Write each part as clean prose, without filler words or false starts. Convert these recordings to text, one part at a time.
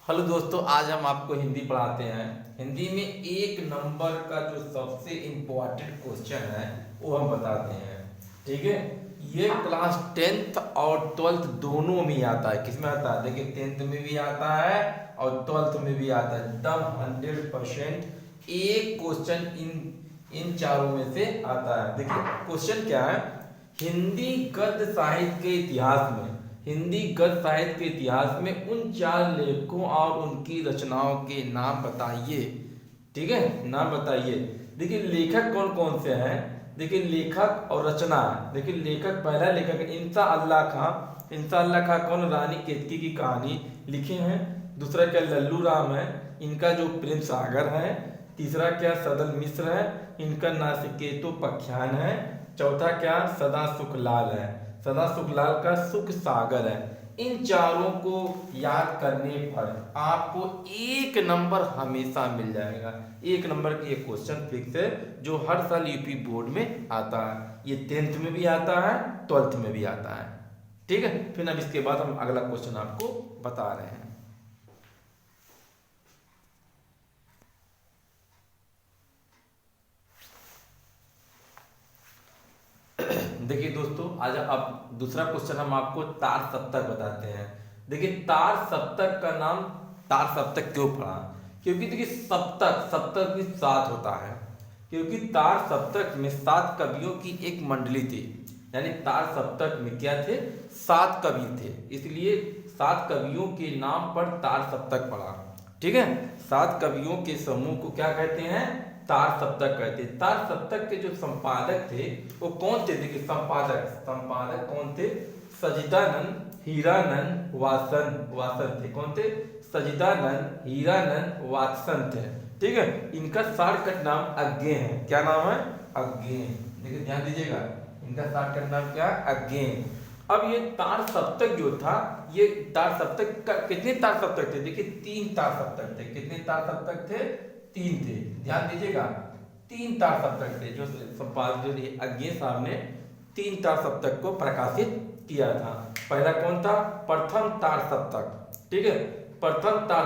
Hello दोस्तों, आज हम आपको हिंदी पढ़ाते हैं। हिंदी में एक नंबर का जो सबसे इम्पोर्टेंट क्वेश्चन है वो हम बताते हैं। ठीक है, ये क्लास 10th और 12th दोनों में ही आता है। किसमें आता है? देखिए, 10th में भी आता है और 12th में भी आता है। एकदम 100% एक क्वेश्चन इन चारों में से आता है। देखिए क्वेश्चन क्या है, हिंदी गद्य साहित्य के इतिहास में, हिंदी गद्य साहित्य के इतिहास में उन चार लेखकों और उनकी रचनाओं के नाम बताइए। ठीक है, नाम बताइए। देखिए लेखक कौन कौन से हैं। देखिए लेखक और रचना। देखिए लेखक, पहला लेखक इंसा अल्लाह खां। इंसा अल्लाह खां कौन? रानी केतकी की कहानी लिखे हैं। दूसरा क्या? लल्लू राम है, इनका जो प्रेम सागर है। तीसरा क्या? सदल मिश्र है, इनका नासिकेतोपाख्यान है। चौथा क्या? सदा सुखलाल है, सदा सुखलाल का सुख सागर है। इन चारों को याद करने पर आपको एक नंबर हमेशा मिल जाएगा। एक नंबर की एक क्वेश्चन फिक्स है जो हर साल यूपी बोर्ड में आता है। ये 10th में भी आता है, 12th में भी आता है। ठीक है, फिर अब इसके बाद हम अगला क्वेश्चन आपको बता रहे हैं। देखिए दोस्तों, आज अब दूसरा क्वेश्चन हम आपको तार सप्तक बताते हैं। देखिए तार सप्तक का नाम तार सप्तक क्यों पड़ा? क्योंकि देखिए सप्तक, सप्तक भी 7 होता है। क्योंकि तार सप्तक में 7 कवियों की एक मंडली थी। यानी तार सप्तक में क्या थे? 7 कवि थे, इसलिए 7 कवियों के नाम पर तार सप्तक पड़ा। ठीक है, 7 कवियों के समूह को क्या कहते हैं? तार सप्तक कहते हैं। तार सप्तक के जो संपादक थे वो कौन थे? देखिए संपादक, संपादक कौन थे? सजिदानंद, हीरानंद, वासन थे। कौन थे? सजिदानंद, हीरानंद, वात्सन थे। ठीक है, इनका शॉर्टकट नाम अज्ञे है। क्या नाम है? अज्ञे। देखिए ध्यान दीजिएगा, इनका शॉर्टकट नाम क्या? अज्ञे। अब ये तार सप्तक जो था, ये तार सप्तक का कितने तार सप्तक थे? देखिए 3 तार सप्तक थे। कितने तार सप्तक थे? 3 थे। ध्यान दीजिएगा, 3 तार सप्तक थे। जो संपादक जो अज्ञे साहब ने 3 तार सप्तक को प्रकाशित किया था। पहला कौन था? प्रथम तार सप्तक। ठीक है, प्रथम तार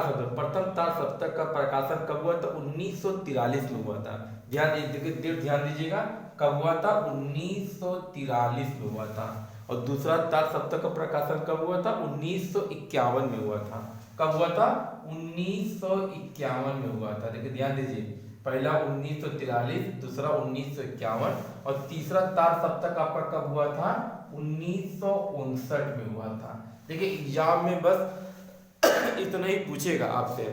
सप्तक का प्रकाशन कब हुआ था? 1943 में हुआ था। ध्यान दीजिएगा, कब हुआ था? 1943 में हुआ था। और दूसरा तार सप्तक का प्रकाशन कब हुआ था? 1951 में हुआ था। कब हुआ था? 1951 में हुआ था। देखिए ध्यान दीजिए, पहला 1943, दूसरा 1951 और तीसरा तार सप्तक आपका कब हुआ था? 1959 में हुआ था। देखिए एग्जाम में बस इतना ही पूछेगा आपसे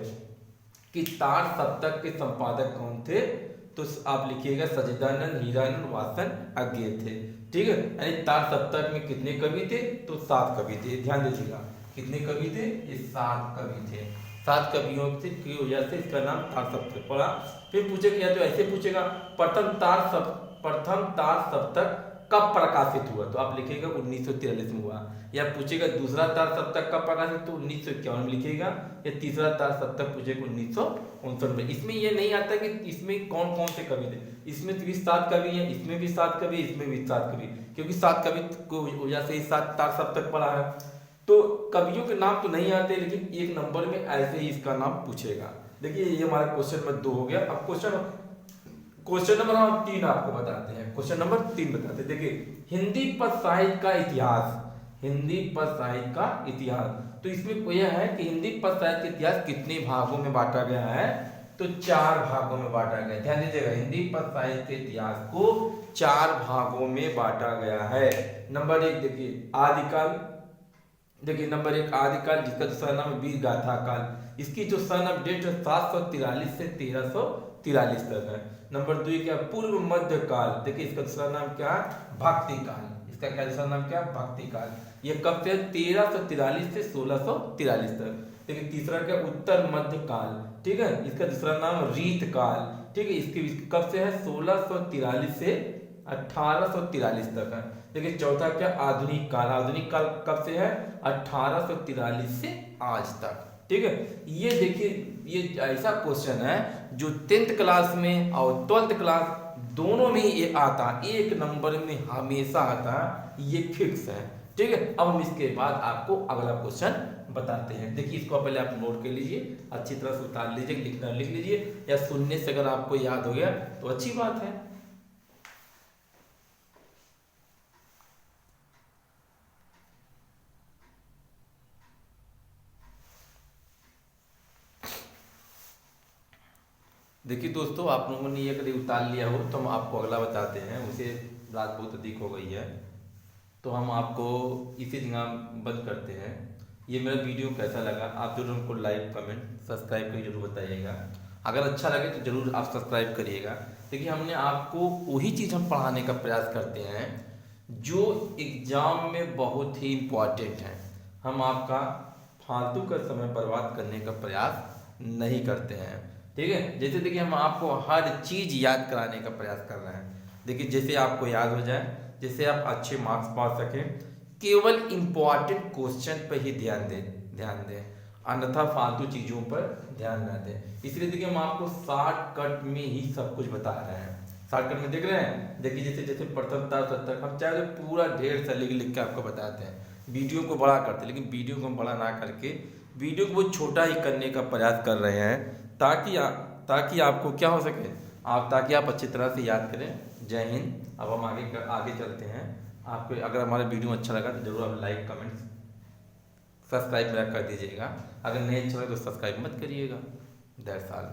कि तार सप्तक के संपादक कौन थे, तो आप लिखिएगा सजिदानंद, हीरानंद, वासन, अज्ञे थे। ठीक है, यानी तार सप्तक में कितने कवि थे? तो 7 कवि थे। ध्यान दीजिएगा, कितने कवि थे? ये 7 कवि थे। 7 कवियों की वजह से इसका नाम तार सप्तक पड़ा। फिर पूछेगा, या तो ऐसे पूछेगा प्रथम तार सप्तक कब प्रकाशित हुआ, तो आप लिखिएगा 1943 में हुआ। या पूछेगा दूसरा तार सप्तक कब प्रकाशित, तो 1951 में लिखिएगा। या तीसरा तार सप्तक पूछेगा 1959 में। इसमें यह नहीं आता कि इसमें कौन कौन से कवि थे। इसमें भी 7 कवि हैं, इसमें भी 7 कवि, इसमें भी 7 कवि, क्योंकि 7 कवि को वजह से ही 7 तार सप्तक पड़ा है। तो कवियों के नाम तो नहीं आते, लेकिन एक नंबर में ऐसे ही इसका नाम पूछेगा। देखिए ये हमारा क्वेश्चन नंबर 2 हो गया। अब क्वेश्चन नंबर हम 3 आपको बताते हैं। क्वेश्चन नंबर 3 बताते हैं। देखिए हिंदी पद साहित्य का इतिहास, हिंदी पद साहित्य का इतिहास। तो इसमें यह है कि हिंदी पद साहित्य का इतिहास कितने भागों में बांटा गया है, तो 4 भागों में बांटा गया है। ध्यान दीजिएगा, हिंदी पद साहित्य के इतिहास को 4 भागों में बांटा गया है। नंबर 1 देखिए आदिकाल। देखिए नंबर 1 आदिकाल, जिसका दूसरा नाम वीर गाथा काल। इसकी जो सन ऑफ डेट है 743 से 1343 तक है। नंबर 2 क्या? पूर्व मध्य काल। देखिए इसका दूसरा नाम क्या है? भक्ति काल। इसका क्या दूसरा नाम क्या? भक्ति काल। ये कब से? 1343 से 1643 तक। देखिए तीसरा क्या? उत्तर मध्य काल। ठीक है, इसका दूसरा नाम रीत काल। ठीक है, इसकी कब से है? 1643 से 1843 तक है। देखिए चौथा क्या? आधुनिक काल। आधुनिक काल कब से है? 1843 से आज तक। ठीक है, ये देखिए ये ऐसा क्वेश्चन है जो 10th क्लास में और 12th क्लास दोनों में ये आता, एक नंबर में हमेशा आता, ये फिक्स है। ठीक है, अब हम इसके बाद आपको अगला क्वेश्चन बताते हैं। देखिए इसको पहले आप नोट कर लीजिए, अच्छी तरह से उतार लीजिए, लिखना लिख लीजिए, या सुनने से अगर आपको याद हो गया तो अच्छी बात है। देखिए दोस्तों, आप लोगों ने ये कभी उतार लिया हो तो हम आपको अगला बताते हैं। उसे रात बहुत अधिक हो गई है तो हम आपको इसी जगह बंद करते हैं। ये मेरा वीडियो कैसा लगा आप जरूर हमको लाइक कमेंट सब्सक्राइब करके जरूर बताइएगा। अगर अच्छा लगे तो जरूर आप सब्सक्राइब करिएगा। देखिए हमने आपको वही चीज़ हम पढ़ाने का प्रयास करते हैं जो एग्जाम में बहुत ही इम्पोर्टेंट है। हम आपका फालतू का समय बर्बाद करने का प्रयास नहीं करते हैं, ठीक है। जैसे देखिए हम आपको हर चीज़ याद कराने का प्रयास कर रहे हैं। देखिए जैसे आपको याद हो जाए, जैसे आप अच्छे मार्क्स पा सकें, केवल इम्पॉर्टेंट क्वेश्चन पर ही ध्यान दें, अन्यथा फालतू चीज़ों पर ध्यान न दें। इसलिए देखिए हम आपको शॉर्टकट में ही सब कुछ बता रहे हैं। शॉर्टकट में देख रहे हैं, देखिए जैसे जैसे प्रथम तक तक हम चाहे तो पूरा ढेर सा लिख लिख के आपको बताते हैं, वीडियो को बड़ा करते हैं, लेकिन वीडियो को हम बड़ा ना करके वीडियो को छोटा ही करने का प्रयास कर रहे हैं ताकि आपको क्या हो सके, ताकि आप अच्छी तरह से याद करें। जय हिंद। अब हम आगे चलते हैं। आपको अगर हमारा वीडियो अच्छा लगा तो जरूर आप लाइक कमेंट सब्सक्राइब मेरा कर दीजिएगा। अगर नहीं अच्छा लगा तो सब्सक्राइब मत करिएगा। That's all.